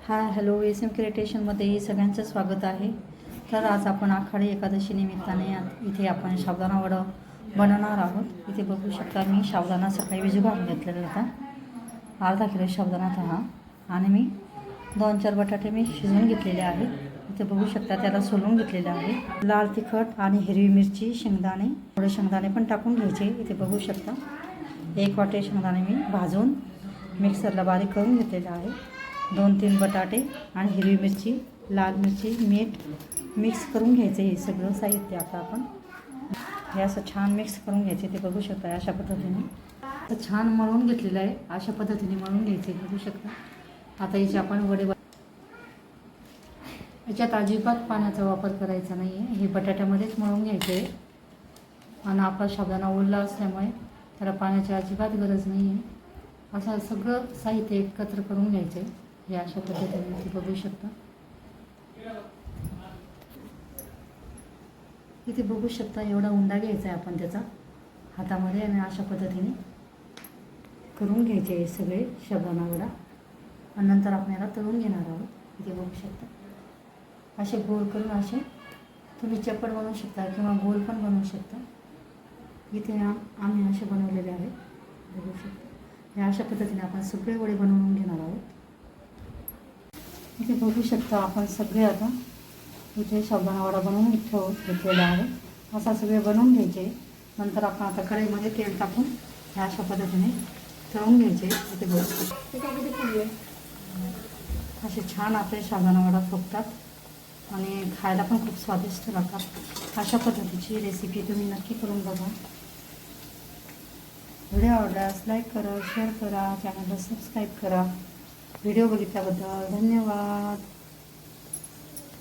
Hi hello S M क्रिएटेशनमध्ये सगळ्यांचं स्वागत आहे. तर आज आपण आषाढी एकादशी निमित्ताने इथे आपण साबुदाणा वडा बनवणार आहोत. इथे बघू शकता मी साबुदाणा सकाळी भिजू घालून घेतलेला होता. अर्धा किलो साबुदाणा हा आणि मी 2-4 बटाटे मी शिजवून घेतलेले आहेत. इथे बघू शकता त्याला सोलून घेतलेले आहे. लाल तिखट आणि हिरवी मिरची, शेंगदाणे, थोडे शेंगदाणे पण टाकून घ्यायचे. इथे बघू शकता 1 वाटी शेंगदाणे मी भाजून मिक्सरला बारीक करून घेतलेले आहे. 2-3 बटाटे आणि हिरवी मिरची, लाल मिरची, मीठ मिक्स करून घ्यायचं. हे सगळं साहित्य आता आपण हे असं छान मिक्स करून घ्यायचे. ते बघू शकता अशा पद्धतीने तर छान मळून घेतलेलं आहे. अशा पद्धतीने मळून घ्यायचे बघू शकता. आता याचे आपण वडे याच्यात अजिबात पाण्याचा वापर करायचा नाही आहे. हे बटाट्यामध्येच मळून घ्यायचे आणि आपला साबुदाणा ओला असल्यामुळे त्याला पाण्याची अजिबात गरज नाही आहे. असं सगळं साहित्य एकत्र करून घ्यायचे. हे अशा पद्धतीने ते बघू शकता. इथे बघू शकता एवढा उंडा घ्यायचा आहे आपण त्याचा हातामध्ये आणि अशा पद्धतीने करून घ्यायचे हे सगळे साबुदाणा वडा आणि नंतर आपण याला तळून घेणार आहोत. इथे बघू शकता असे गोल करून असे तुम्ही चप्पट बनवू शकता किंवा गोल पण बनवू शकता. इथे आम्ही असे बनवलेले आहेत बघू शकता. हे अशा पद्धतीने आपण सगळे वडे बनवून घेणार आहोत. इथे बघू शकता आपण सगळे आता इथे साबुदाणा वडा बनवून घेतलेला आहे. असा सगळे बनवून घ्यायचे. नंतर आपण आता कढईमध्ये तेल टाकून ह्या अशा पद्धतीने तळून घ्यायचे. इथे बघू असे छान आपले साबुदाणा वडा फुगतात आणि खायला पण खूप स्वादिष्ट लागतात. अशा पद्धतीची रेसिपी तुम्ही नक्की करून बघा. व्हिडिओ आवडल्यास लाईक करा, शेअर करा, चॅनलला सबस्क्राईब करा. व्हिडिओ बघितल्याबद्दल धन्यवाद.